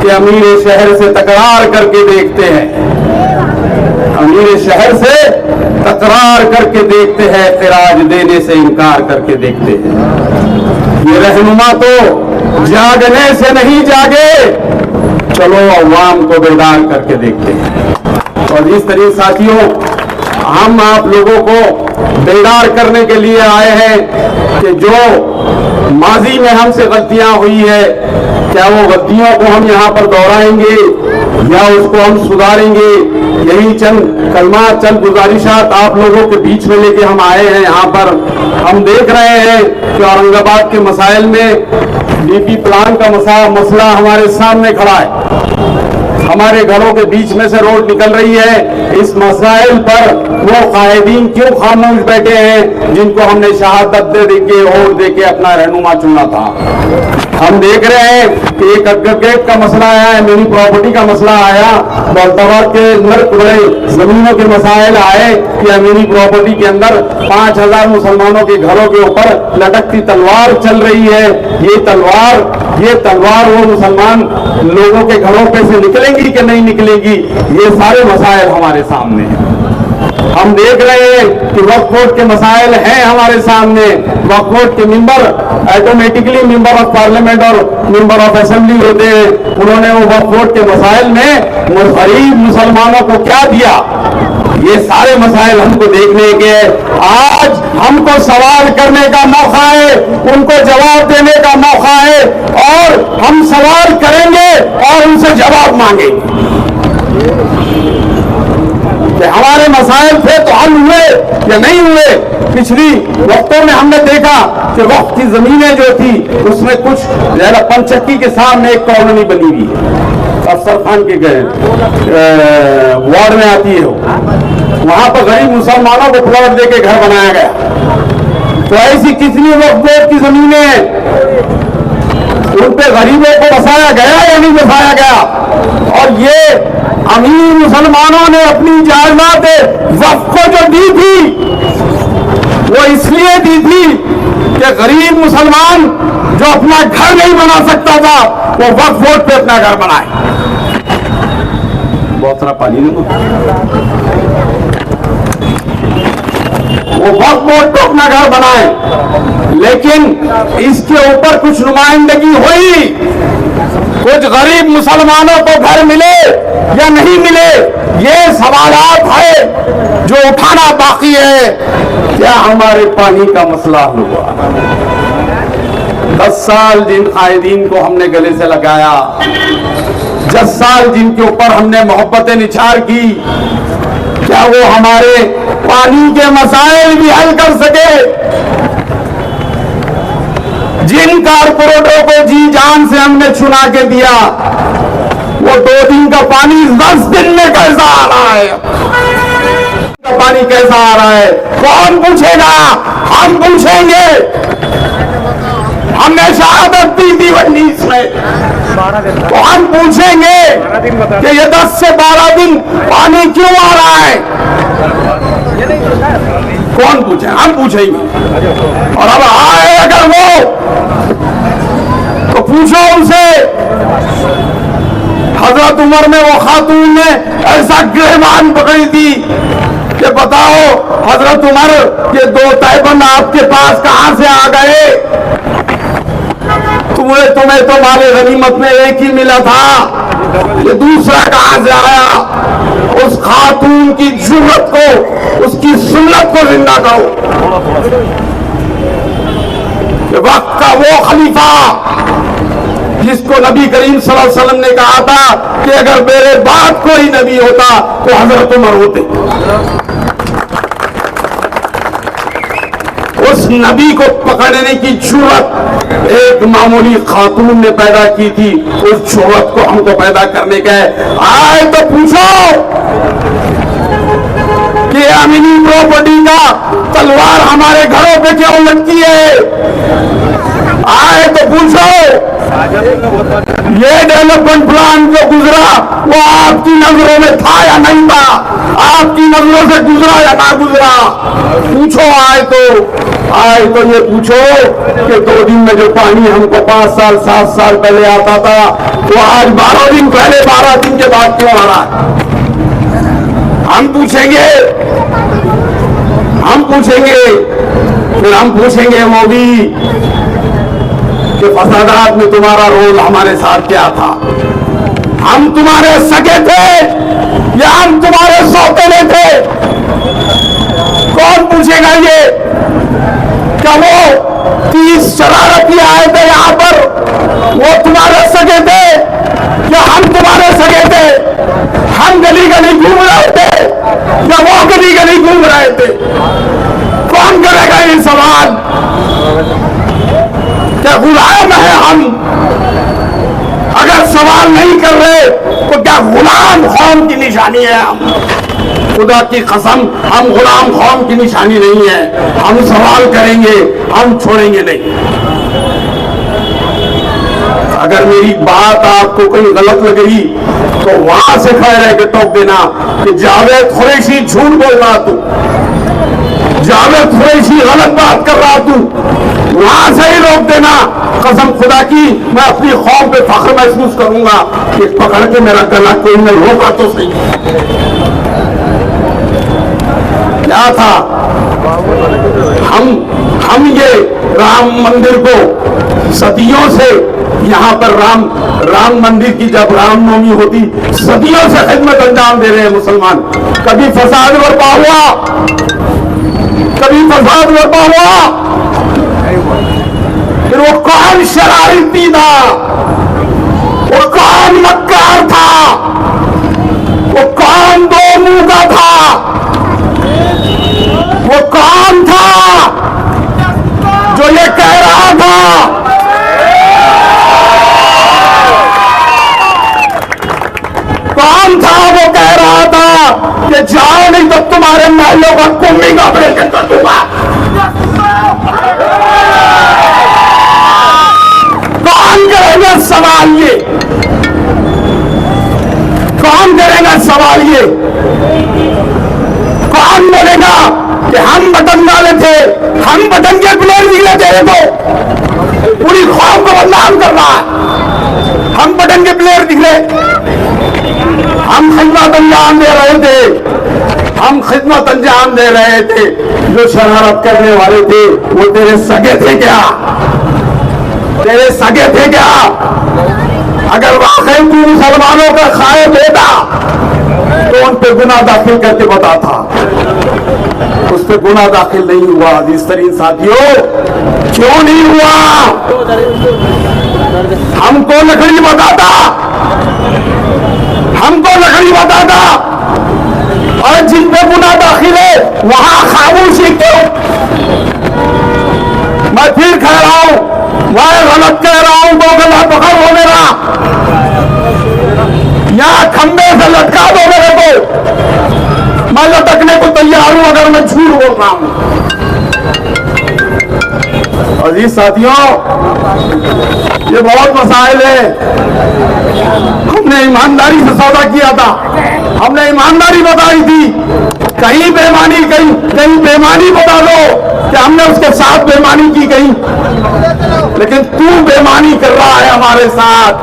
कि अमीर शहर से तकरार करके देखते हैं, अमीर शहर से तकरार करके देखते हैं, खिराज देने से इनकार करके देखते हैं। ये रहनुमा तो जागने से नहीं जागे, चलो अवाम को बेदार करके देखते हैं। और इस तरीके साथियों, हम आप लोगों को बेदार करने के लिए आए हैं कि जो माजी में हमसे गलतियां हुई है, क्या वो गलतियों को हम यहाँ पर दोहराएंगे या उसको हम सुधारेंगे। यही चंद कलमात, चंद गुजारिशात आप लोगों के बीच में लेके हम आए हैं। यहाँ पर हम देख रहे हैं कि औरंगाबाद के मसाइल में डीपी प्लान का मसला हमारे सामने खड़ा है। हमारे घरों के बीच में से रोड निकल रही है। इस मसाइल पर वो कायदीन क्यों खामोश बैठे हैं जिनको हमने शहादत दे के और दे के अपना रहनुमा चुना था। हम देख रहे हैं कि एक अग्रगेट का मसला आया है, मिनी प्रॉपर्टी का मसला आया, दौलताबाद के अंदर पूरे जमीनों के मसाइल आए कि मिनी प्रॉपर्टी के अंदर 5000 मुसलमानों के घरों के ऊपर लटकती तलवार चल रही है। ये तलवार वो मुसलमान लोगों के घरों पे से निकलेंगी कि नहीं निकलेंगी, ये सारे मसाइल हमारे सामने हैं। हम देख रहे हैं कि वक्फ बोर्ड के मसाइल हैं हमारे सामने। वक्फ बोर्ड के member automatically member of parliament और मेंबर ऑफ असेंबली होते हैं। उन्होंने वो वक्फ बोर्ड के मसाइल में गरीब मुसलमानों को क्या दिया, ये सारे मसाइल हमको देखने के। आज हमको सवाल करने का मौका है, उनको जवाब देने का मौका है, और हम सवाल करेंगे और उनसे जवाब मांगेंगे कि हमारे मसाइल थे तो हल हुए या नहीं हुए। पिछली वक्तों में हमने देखा कि वक्त की जमीनें जो थी उसमें कुछ जरा पंचक्की के सामने एक कॉलोनी बनी हुई है, अफसर खान के वार्ड में आती है, वहां पर गरीब मुसलमानों को प्लॉट देके घर बनाया गया। तो ऐसी कितनी वक्फ बोर्ड की जमीनें हैं, उन पे गरीबों को बसाया गया या नहीं बसाया गया। और ये अमीर मुसलमानों ने अपनी जायदाद वक्फ को जो दी थी वो इसलिए दी थी कि गरीब मुसलमान जो अपना घर नहीं बना सकता था वो वक्फ बोर्ड पे अपना घर बनाए। बहुत सारा पानी नहीं, वो वक्फ बोर्ड पे अपना घर बनाए। लेकिन इसके ऊपर कुछ नुमाइंदगी हुई, कुछ गरीब मुसलमानों को घर मिले या नहीं मिले, ये सवालात है जो उठाना बाकी है। क्या हमारे पानी का मसला हुआ? 10 साल जिन कायदीन को हमने गले से लगाया, 10 साल जिनके ऊपर हमने मोहब्बतें निछार की, क्या वो हमारे पानी के मसाइल भी हल कर सके? जिन कारपोरेटरों को जी जान से हमने चुना के दिया, वो 2 दिन का पानी 10 दिन में कैसा आ रहा है, पानी कैसा आ रहा है, कौन पूछेगा? हम पूछेंगे। हमने शहादत दी थी 19 में, तो हम पूछेंगे कि ये 10 से 12 दिन पानी क्यों आ रहा है? कौन पूछे? हम पूछेंगे। और अब आए अगर वो, तो पूछो उनसे। हजरत उमर में वो खातून ने ऐसा गिरहमान पकड़ी थी कि बताओ हजरत उमर, ये 2 तैबन आपके पास कहां से आ गए? तुम्हें तो माले गनीमत में एक ही मिला था, ये दूसरा कहां से आया? उस खातून की जुर्रत को, उसकी सुन्नत को जिंदा करो। वक्त का वो खलीफा जिसको नबी करीम सल्लल्लाहु अलैहि वसल्लम ने कहा था कि अगर मेरे बाद कोई नबी होता तो हजरत उमर होते। उस नबी को पकड़ने की जुर्रत एक मामूली खातून ने पैदा की थी। उस जुर्रत को हमको पैदा करने का आए तो पूछो कि अमीनी प्रॉपर्टी का तलवार हमारे घरों पे क्यों लटकी है? आए तो पूछो ये डेवलपमेंट प्लान जो गुजरा वो आपकी नजरों में था या नहीं था, आपकी नजरों से गुजरा या ना गुजरा। पूछो आए तो ये पूछो कि 2 दिन में जो पानी हमको 5 साल 7 साल पहले आता था वो आज 12 दिन पहले 12 दिन के बाद क्यों आ रहा है। हम पूछेंगे फिर हम पूछेंगे मोदी कि फसादात में तुम्हारा रोल हमारे साथ क्या था। हम तुम्हारे सगे थे या हम तुम्हारे सौतेले थे। कौन पूछेगा ये? क्या वो 30 शरारती आए थे यहां पर वो तुम्हारे सगे थे या हम तुम्हारे सगे थे? हम गली गली घूम रहे थे या वो गली गली घूम रहे थे? कौन करेगा ये सवाल? क्या गुलाम है हम? अगर सवाल नहीं कर रहे तो क्या गुलाम कौम की निशानी है हम? खुदा की कसम हम गुलाम कौम की निशानी नहीं है। हम सवाल करेंगे, हम छोड़ेंगे नहीं। अगर मेरी बात आपको कहीं गलत लग रही तो वहां से खड़े रह के टोक देना कि जावेद कुरैशी झूठ बोल रहा तू, जावेद कुरैशी गलत बात कर रहा तू, वहां से ही रोक देना। कसम खुदा की मैं अपनी कौम पे फख्र महसूस करूंगा कि पकड़ के मेरा गला कोई ने रोका तो सही। क्या था? हम ये राम मंदिर को सदियों से यहाँ पर राम मंदिर की जब रामनवमी होती सदियों से खिदमत अंजाम दे रहे हैं मुसलमान। कभी फसाद बर्पा हुआ, कभी फसाद बर्पा हुआ? फिर वो कौन शरारती था, वो कौन मक्कार था, वो कौन 2 मुंह का था, वो कौन था जो ये कह रहा था कौन था वो कह रहा था कि जाओ नहीं तो तुम्हारे महलों का कुम्भी का ऑपरेशन कर दूंगा। कौन करेगा सवाल ये? कौन करेगा सवाल ये? कौन बोलेगा कि हम बटन डाले थे, हम बटन के प्लेयर निकले थे? तो पूरी कौम को बदनाम कर रहा है। हम बटन के प्लेयर निकले, हम खिदमत अंजाम दे रहे थे, हम खिदमत अंजाम दे रहे थे। जो शरारत करने वाले थे वो तेरे सगे थे क्या? तेरे सगे थे क्या? अगर वाकई तू मुसलमानों का खाए बेटा तो उन पे गुनाह दाखिल करके बताता। उस पे गुनाह दाखिल नहीं हुआ। इस तरीन साथियों, क्यों नहीं हुआ? हमको लकड़ी बताता, हमको लकड़ी बताता, और जिन पे गुनाह दाखिल है वहां खामोशी क्यों? मैं फिर कह रहा हूं, मैं गलत कह रहा हूं तो गला पकड़ हो मेरा, यहां खंबे से लटका दो मेरे को, मैं लटकने को तैयार हूं अगर मैं झूठ बोल रहा हूं। अजीज साथियों, ये बहुत मसाइल है। हमने ईमानदारी से सौदा किया था, हमने ईमानदारी बताई थी। कहीं बेईमानी, कहीं बेईमानी बता दो कि हमने उसके साथ बेईमानी की कहीं, लेकिन तू बेईमानी कर रहा है हमारे साथ।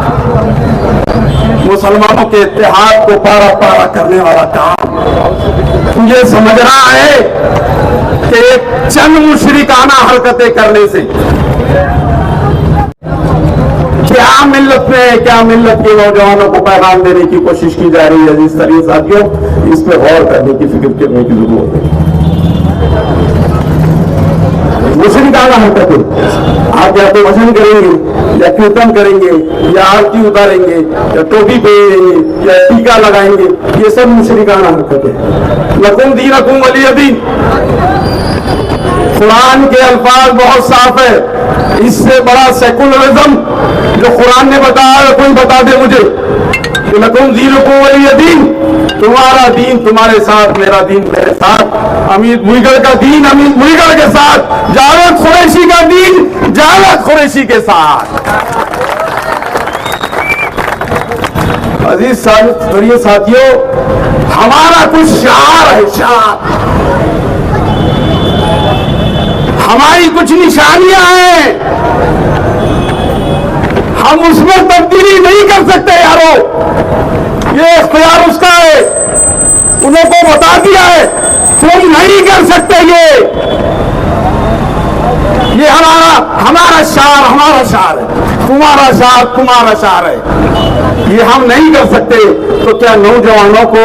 मुसलमानों के इत्तेहाद को पारा पारा करने वाला काम तुझे समझ रहा है कि एक चंद मुशरिकाना हरकतें करने से क्या मिल्लत में, क्या मिल्लत के नौजवानों को पैगाम देने की कोशिश की जा रही है। इस तरह साथियों, इस पर गौर करने की, फिक्र करने की जरूरत है। मुशरिकाना हरकतें, आप या तो भजन करेंगे या कीर्तन करेंगे या आरती उतारेंगे या टोपी पहनेंगे या टीका लगाएंगे, ये सब मुशरिकाना हरकतें। लकुम दीनकुम वलिय दीन, कुरान के अल्फाज बहुत साफ है। इससे बड़ा सेकुलरिज्म जो कुरान ने बताया, कोई बता दे मुझे। लकुम दीनकुम वलिय दीन, तुम्हारा दीन तुम्हारे साथ, मेरा दीन मेरे साथ। अमीर मुईगढ़ का दीन अमीर मुईगढ़ के साथ, जावेद कुरैशी का दीन उजाला कुरैशी के साथ। अजीज साथियों, हमारा कुछ शार है, शार, हमारी कुछ निशानियां हैं, हम उसमें तब्दीली नहीं कर सकते यारो। ये इख्तियार उसका है, उनको बता दिया है, तुम नहीं कर सकते। ये हमारा शार है, तुम्हारा शार है, ये हम नहीं कर सकते। तो क्या नौजवानों को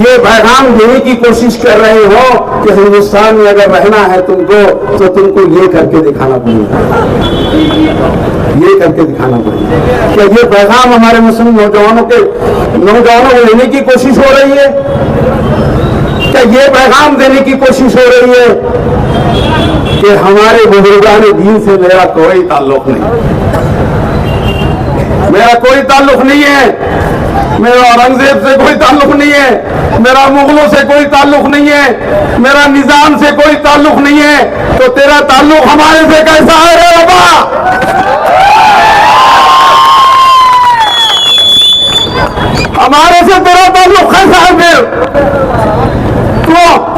ये पैगाम देने की कोशिश कर रहे हो कि हिंदुस्तान में अगर रहना है तुमको, तो तुमको ये करके दिखाना पड़ेगा, ये करके दिखाना पड़ेगा। क्या ये पैगाम हमारे मुस्लिम नौजवानों को लेने की कोशिश हो रही है? क्या ये पैगाम देने की कोशिश हो रही है कि हमारे बुजुर्गाने दीन से मेरा कोई ताल्लुक नहीं, मेरा कोई ताल्लुक नहीं है, मेरा औरंगजेब से कोई ताल्लुक नहीं है, मेरा मुगलों से कोई ताल्लुक नहीं है, मेरा निजाम से कोई ताल्लुक नहीं है, तो तेरा ताल्लुक हमारे से कैसा है रे बाबा? हमारे से तेरा ताल्लुक कैसा है फिर?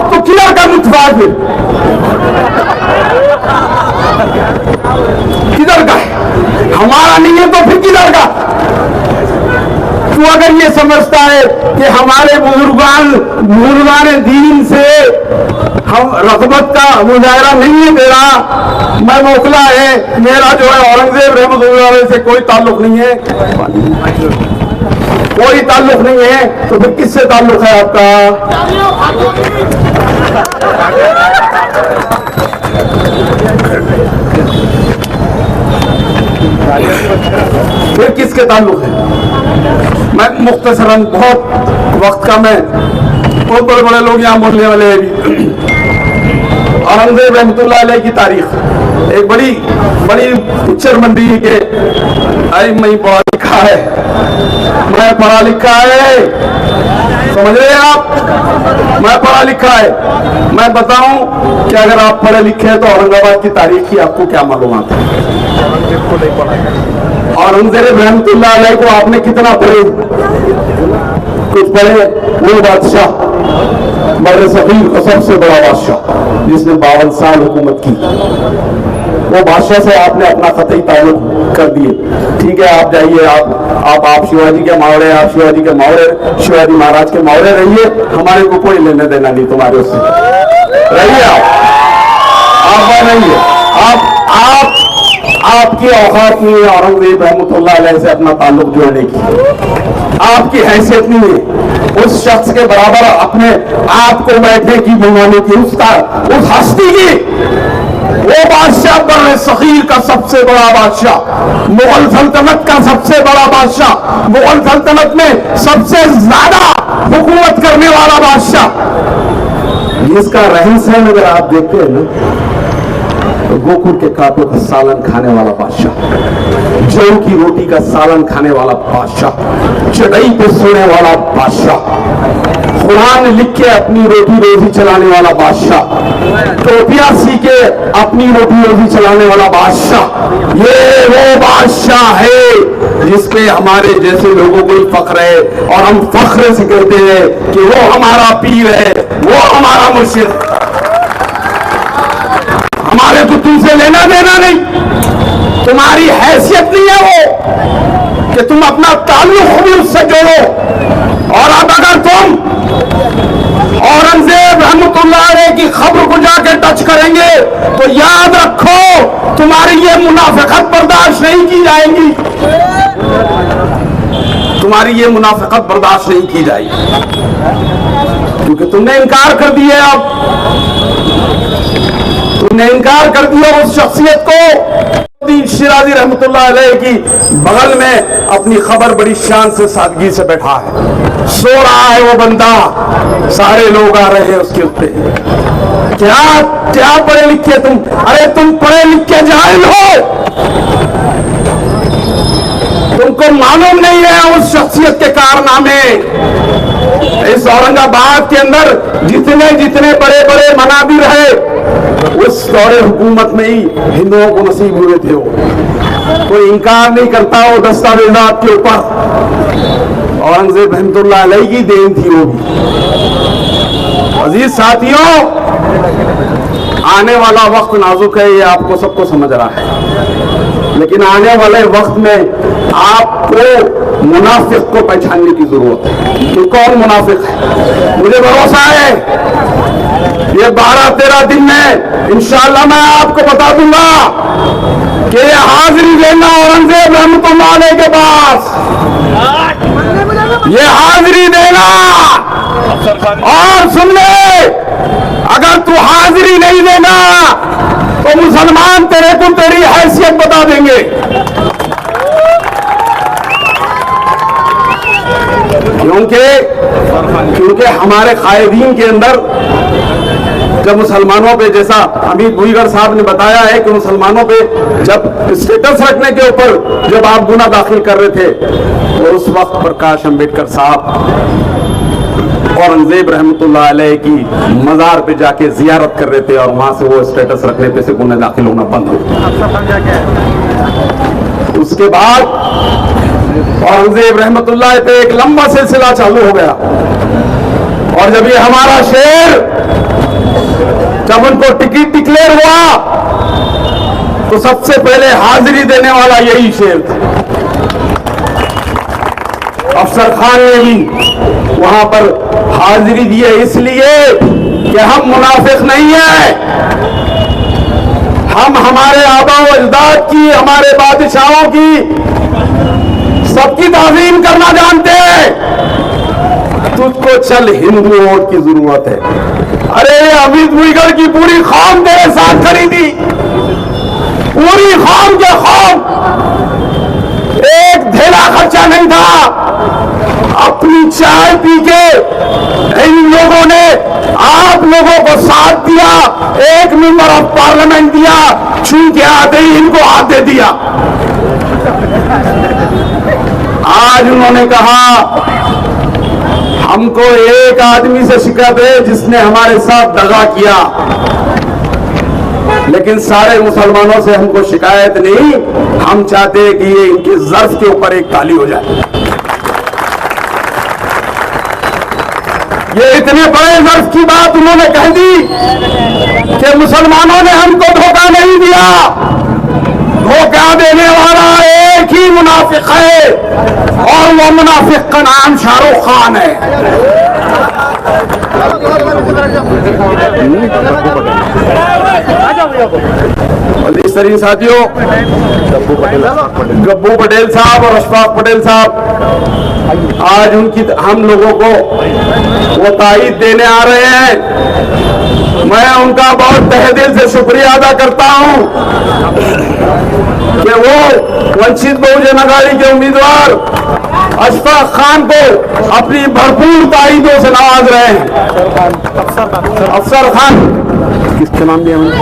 तो किधर का मुतफा फिर? किधर का है? हमारा नहीं है तो फिर किधर का? तू अगर ये समझता है कि हमारे बुजुर्गान दीन से हम रग़बत का मुजाहरा नहीं है तेरा, मैं मोकला है, मेरा जो है औरंगजेब रहमतुल्लाह अलैह से कोई ताल्लुक नहीं है, कोई ताल्लुक नहीं है, तो फिर किससे ताल्लुक है आपका? फिर किसके ताल्लुक है? मैं मुख्तसरन, बहुत वक्त का, मैं बहुत बड़े बड़े लोग यहाँ बोलने वाले हैं भी। औरंगजेब रहमतुल्लाह अलैह की तारीख एक बड़ी पिक्चर बन रही है कि मैं पढ़ा लिखा है, मैं पढ़ा लिखा है, समझ रहे हैं आप? मैं पढ़ा लिखा है। मैं बताऊं कि अगर आप पढ़े लिखे हैं तो औरंगाबाद की तारीख की आपको क्या मालूमात है? औरंगजेब रहमतुल्लाह अलैह को आपने कितना पढ़े? कुछ पढ़े? वो बादशाह, मर्द सगीर का सबसे बड़ा बादशाह जिसने 52 साल हुकूमत की, वो बादशाह से आपने अपना कतई ताल्लुक कर दिए। ठीक है, आप जाइए, आप शिवाजी के मावड़े, आप शिवाजी के मावड़े, शिवाजी महाराज के मावड़े रहिए, हमारे को कोई लेने देना नहीं तुम्हारे उससे, रहिए आप रहिए, आपकी औकात नहीं है औरंगजेब रहमतुल्लाह अलैह से अपना ताल्लुक जोड़ने की, आपकी हैसियत नहीं है उस शख्स के बराबर अपने आप को बैठने की, बनवाने की, उस हस्ती की। वो बादशाह बर्र सगीर का सबसे बड़ा बादशाह, मुगल सल्तनत का सबसे बड़ा बादशाह, मुगल सल्तनत में सबसे ज्यादा हुकूमत करने वाला बादशाह, जिसका रहन सहन अगर आप देखते हैं ना, तो गोकुल के कांटों का सालन खाने वाला बादशाह, जौ की रोटी का सालन खाने वाला बादशाह, चटाई पे सोने वाला बादशाह, कुरान लिख के अपनी रोटी रोजी चलाने वाला बादशाह, टोपियां सी के अपनी रोटी रोजी चलाने वाला बादशाह, ये वो बादशाह है जिसपे हमारे जैसे लोगों को ही फख्र है, और हम फख्र से कहते हैं कि वो हमारा पीर है, वो हमारा मुर्शिद। हमारे तो तुमसे लेना देना नहीं, तुम्हारी हैसियत नहीं है वो कि तुम अपना ताल्लुक भी उससे जोड़ो। और अब अगर तुम औरंगजेब रहमतुल्लाह अलैह की खबर को जाके टच करेंगे तो याद रखो तुम्हारी ये मुनाफिकत बर्दाश्त नहीं की जाएगी, तुम्हारी ये मुनाफिकत बर्दाश्त नहीं की जाएगी, क्योंकि तुमने इनकार कर दिया, तुमने इनकार कर दिया उस शख्सियत को। शिराजी रहमतुल्लाह अलैह की बगल में अपनी खबर बड़ी शान से सादगी से बैठा है, सो रहा है वो बंदा, सारे लोग आ रहे हैं उसके ऊपर। क्या पढ़े लिखे तुम? अरे तुम पढ़े लिखे जाहिल हो, तुमको मालूम नहीं है उस शख्सियत के कारनामे। इस औरंगाबाद के अंदर जितने बड़े बड़े मनाबिर है, उस इस दौरे हुकूमत में ही हिंदुओं को नसीब हुए थे। वो कोई इंकार नहीं करता वो दस्तावेजात के ऊपर औरंगजेब रहमतुल्लाह अलैह की देन थी वो भी। अजीज साथियों, आने वाला वक्त नाजुक है, ये आपको सबको समझ रहा है, लेकिन आने वाले वक्त में आपको मुनाफिक को पहचानने की जरूरत है कि कौन मुनाफिक है। मुझे भरोसा है ये 12-13 दिन में इंशाअल्लाह मैं आपको बता दूंगा कि ये हाजिरी देना औरंगजेब रहमतुल्लाह अलैह के पास, ये हाजिरी देना। और सुन ले, अगर तू हाजिरी नहीं देना तो मुसलमान तेरे को तेरी हैसियत बता देंगे। क्योंकि हमारे कायदीन के अंदर जब मुसलमानों पे, जैसा अमित भुईगढ़ साहब ने बताया है कि मुसलमानों पे जब स्टेटस रखने के ऊपर जब आप गुनाह दाखिल कर रहे थे, तो उस वक्त प्रकाश अंबेडकर साहब औरंगजेब रहमतुल्लाह अलैह की मजार पे जाके जियारत कर रहे थे और वहां से वो स्टेटस रखने पे से गुनाह दाखिल होना बंद हो। उसके बाद औरंगजेब रहमतुल्लाह पे एक लंबा सिलसिला चालू हो गया, और जब ये हमारा शेर, जब उनको टिकट डिक्लेयर हुआ तो सबसे पहले हाजिरी देने वाला यही शेर था। अफसर खान ने भी वहां पर हाजिरी दी है, इसलिए कि हम मुनाफिक नहीं है, हम हमारे आबा व अजदाद की, हमारे बादशाहों की, सबकी ताज़ीम करना जानते हैं। तुझको चल हिंदू वोट की जरूरत है। अरे अमित भुईगढ़ की पूरी कौम तेरे साथ खड़ी थी, पूरी कौम के कौम, एक धेला खर्चा नहीं था। अपनी चाय पी के इन लोगों ने आप लोगों को साथ दिया, एक मेंबर ऑफ पार्लियामेंट दिया, छू के आते ही इनको हाथ दे दिया। आज उन्होंने कहा हमको एक आदमी से शिकायत है जिसने हमारे साथ दगा किया, लेकिन सारे मुसलमानों से हमको शिकायत नहीं, हम चाहते हैं कि ये इनके ज़र्फ के ऊपर एक ताली हो जाए। ये इतने बड़े ज़र्फ की बात उन्होंने कह दी कि मुसलमानों ने हमको धोखा नहीं दिया, धोखा देने वाला एक ही मुनाफिक है, और वो मुनाफिक का नाम शाहरुख खान है। अजीज साथियों, गब्बू पटेल साहब और अशफाक पटेल साहब आज उनकी हम लोगों को वो ताईद देने आ रहे हैं। मैं उनका बहुत तहे दिल से शुक्रिया अदा करता हूं कि वो वंचित बहुजन अघाड़ी के उम्मीदवार अशफाक खान को अपनी भरपूर ताईदों से नवाज रहे हैं। अफसर खान, किसका नाम दिया मैंने?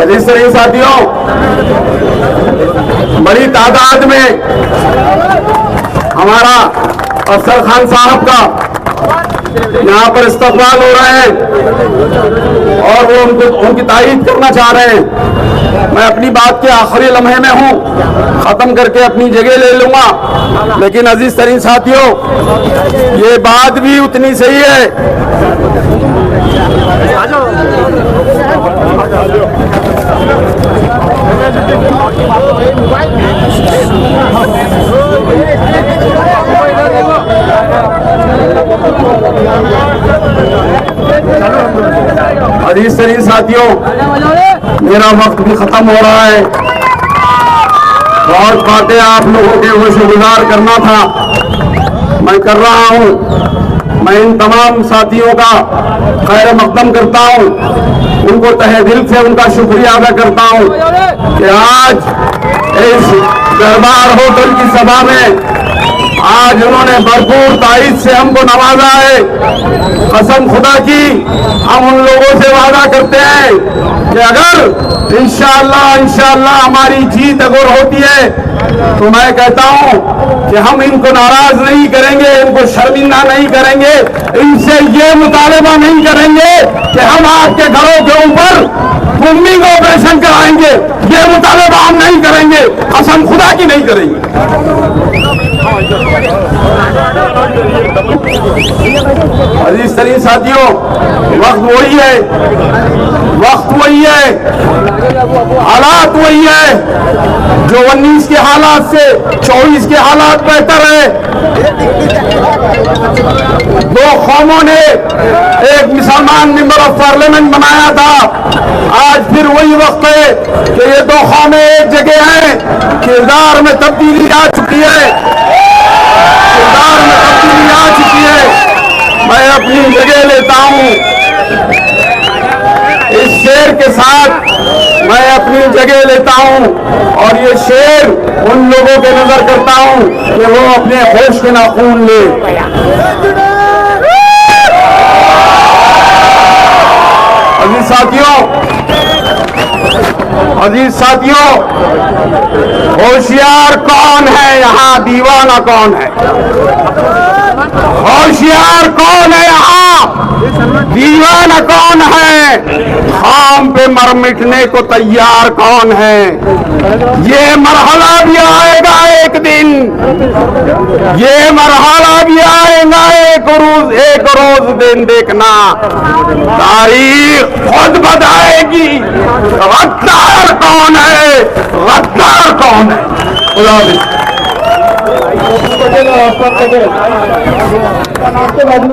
अजीज साथियों, बड़ी तादाद में हमारा अफसर खान साहब का यहाँ पर इस्तकबाल हो रहा है और वो उनकी तारीफ करना चाह रहे हैं। मैं अपनी बात के आखिरी लम्हे में हूँ, खत्म करके अपनी जगह ले लूंगा, लेकिन अजीज तरीन साथियों, ये बात भी उतनी सही है। अजीज तरीन साथियों, मेरा वक्त भी खत्म हो रहा है। बहुत बातें आप लोगों के वो शुक्रगुजार करना था, मैं कर रहा हूं। मैं इन तमाम साथियों का खैर मकदम करता हूं, उनको तहे दिल से उनका शुक्रिया अदा करता हूं कि आज इस दरबार होटल की सभा में आज उन्होंने भरपूर तारीफ से हमको नवाजा है। कसम खुदा की हम उन लोगों से वादा करते हैं कि अगर इंशाअल्लाह हमारी जीत अगर होती है तो मैं कहता हूं कि हम इनको नाराज नहीं करेंगे, इनको शर्मिंदा नहीं करेंगे, इनसे ये मुतालबा नहीं करेंगे कि हम आपके घरों के ऊपर बॉम्बिंग ऑपरेशन कराएंगे। ये मुतालबा हम नहीं करेंगे, कसम खुदा की नहीं करेंगे। अजीज तरीन साथियों, वक्त वही है, हालात वही है। जो 19 के हालात से 24 के हालात बेहतर है। दो कौमों ने एक मुसलमान मेंबर ऑफ पार्लियामेंट बनाया था। आज फिर वही वक्त है कि ये दो कौमें एक जगह हैं। किरदार में तब्दीली आ चुकी है, मैं अपनी जगह लेता हूं। इस शेर के साथ मैं अपनी जगह लेता हूं और ये शेर उन लोगों के नजर करता हूं कि वो अपने होश के नाखून ले। अजीज साथियों, होशियार कौन है यहाँ, दीवाना कौन है? होशियार कौन है यहाँ, दीवाना कौन है? खाम पे मर मिटने को तैयार कौन है? ये मरहला भी आएगा एक दिन, ये मरहला भी आएगा एक रोज दिन देखना, तारीख खुद बताएगी गद्दार कौन है, गद्दार कौन है। खुदा हाफिज़।